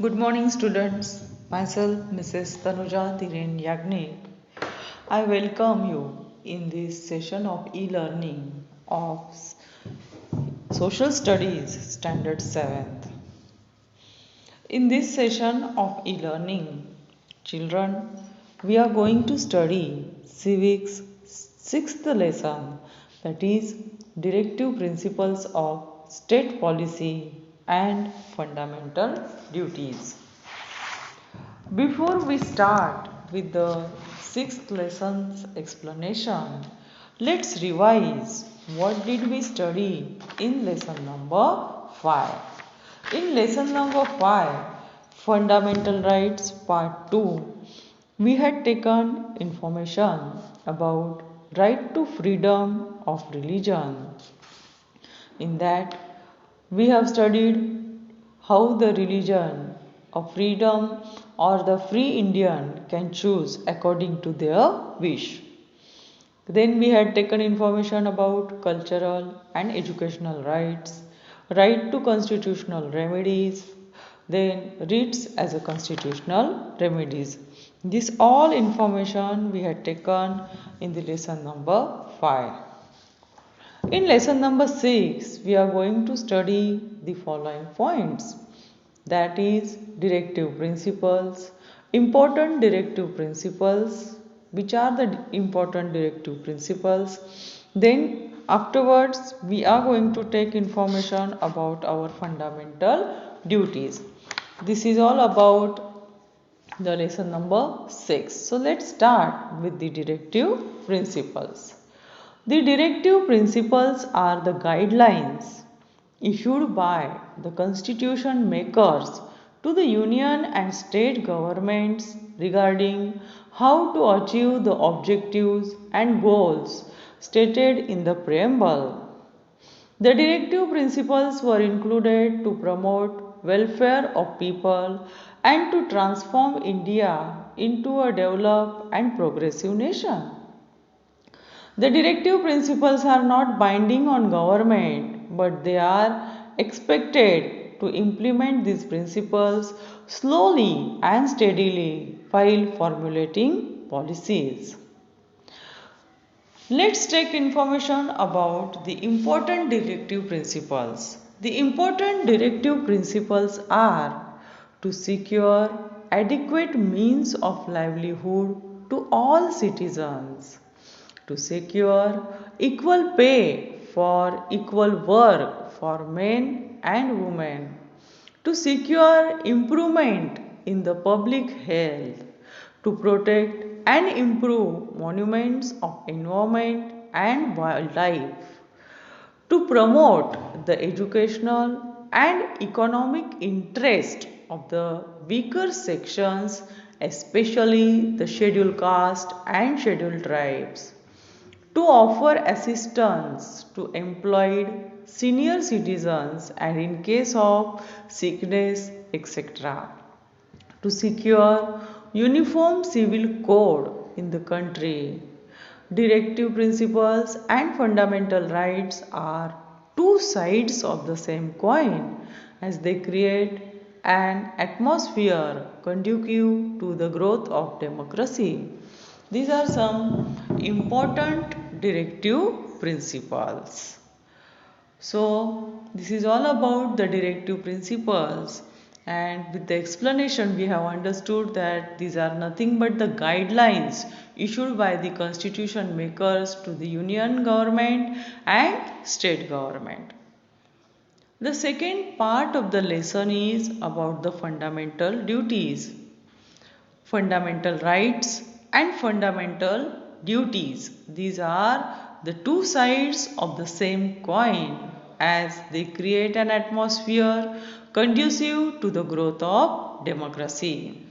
Good morning, students. Myself, Mrs. Tanuja Dhiren Yagnik. I welcome you in this session of e-learning of Social Studies Standard 7th. In this session of e-learning, children, we are going to study Civics 6th lesson, that is Directive Principles of State Policy and Fundamental Duties. Before we start with the sixth lesson's explanation, let's revise what did we study in lesson number 5. In lesson number 5, Fundamental Rights Part 2, we had taken information about right to freedom of religion. In that, we have studied how the religion of freedom or the free Indian can choose according to their wish. Then we had taken information about cultural and educational rights, right to constitutional remedies, then writs as a constitutional remedies. This all information we had taken in the lesson number 5. In lesson number 6, we are going to study the following points, that is directive principles, important directive principles, which are the important directive principles. Then afterwards, we are going to take information about our fundamental duties. This is all about the lesson number 6. So let's start with the directive principles. The directive principles are the guidelines issued by the constitution makers to the union and state governments regarding how to achieve the objectives and goals stated in the preamble. The directive principles were included to promote welfare of people and to transform India into a developed and progressive nation. The directive principles are not binding on government, but they are expected to implement these principles slowly and steadily while formulating policies. Let's take information about the important directive principles. The important directive principles are to secure adequate means of livelihood to all citizens, to secure equal pay for equal work for men and women, to secure improvement in the public health, to protect and improve monuments of environment and wildlife, to promote the educational and economic interest of the weaker sections, especially the scheduled caste and scheduled tribes, to offer assistance to employed senior citizens and in case of sickness, etc., to secure uniform civil code in the country. Directive principles and fundamental rights are two sides of the same coin as they create an atmosphere conducive to the growth of democracy. These are some important directive principles. So, this is all about the directive principles, and with the explanation, we have understood that these are nothing but the guidelines issued by the constitution makers to the union government and state government. The second part of the lesson is about the fundamental duties, fundamental rights, and fundamental duties. These are the two sides of the same coin as they create an atmosphere conducive to the growth of democracy.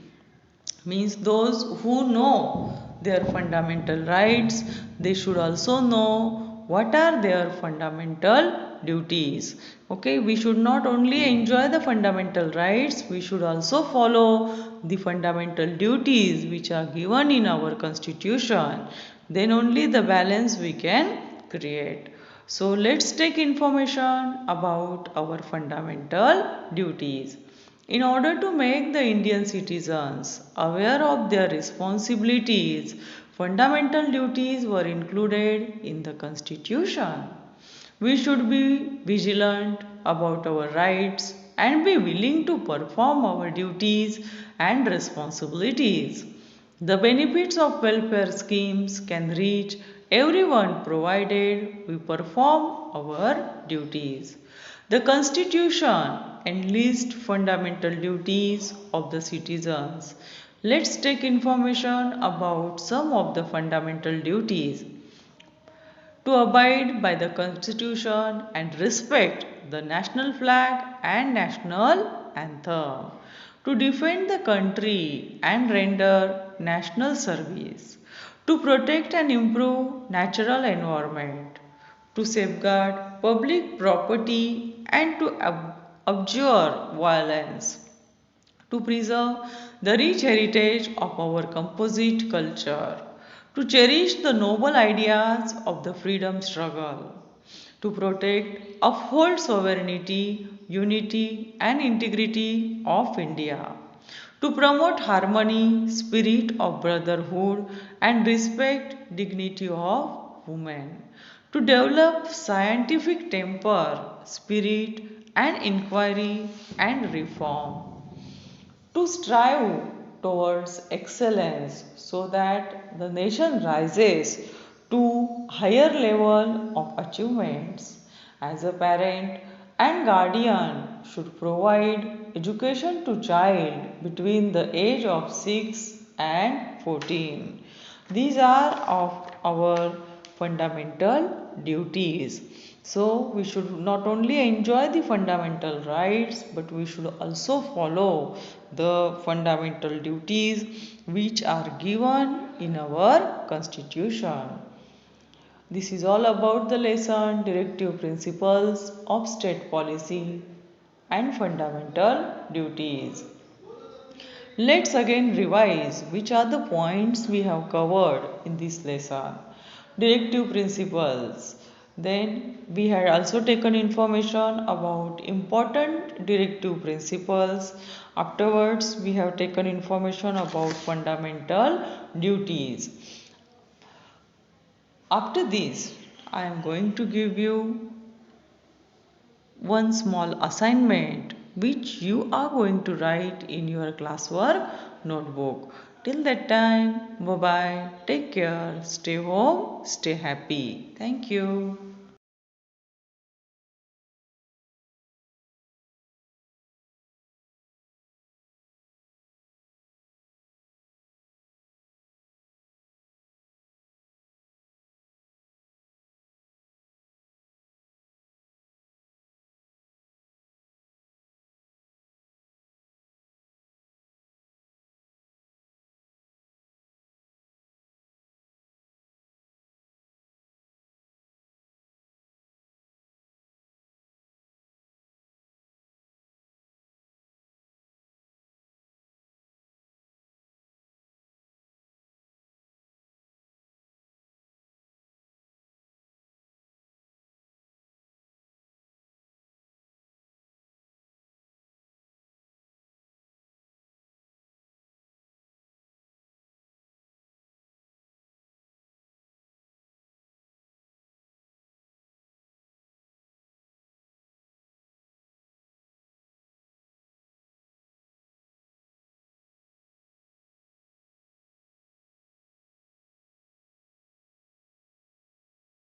Means those who know their fundamental rights, they should also know what are their fundamental duties. Okay, we should not only enjoy the fundamental rights, we should also follow the fundamental duties which are given in our constitution. Then only the balance we can create. So let's take information about our fundamental duties. In order to make the Indian citizens aware of their responsibilities, fundamental duties were included in the Constitution. We should be vigilant about our rights and be willing to perform our duties and responsibilities. The benefits of welfare schemes can reach everyone provided we perform our duties. The Constitution enlists fundamental duties of the citizens. Let's take information about some of the fundamental duties: to abide by the Constitution and respect the national flag and national anthem, to defend the country and render national service, to protect and improve natural environment, to safeguard public property and to abjure violence, to preserve the rich heritage of our composite culture, to cherish the noble ideas of the freedom struggle, to protect, uphold sovereignty, unity, and integrity of India, to promote harmony, spirit of brotherhood, and respect dignity of women, to develop scientific temper, spirit, and inquiry and reform, to strive towards excellence so that the nation rises to higher level of achievements. As a parent and guardian should provide education to child between the age of 6 and 14. These are of our fundamental duties. So we should not only enjoy the fundamental rights, but we should also follow the fundamental duties which are given in our Constitution. This is all about the lesson Directive Principles of State Policy and Fundamental Duties. Let's again revise which are the points we have covered in this lesson. Directive principles. Then we had also taken information about important directive principles. Afterwards, we have taken information about fundamental duties. After this, I am going to give you one small assignment which you are going to write in your classwork notebook. Till that time, bye bye, take care, stay home, stay happy. Thank you.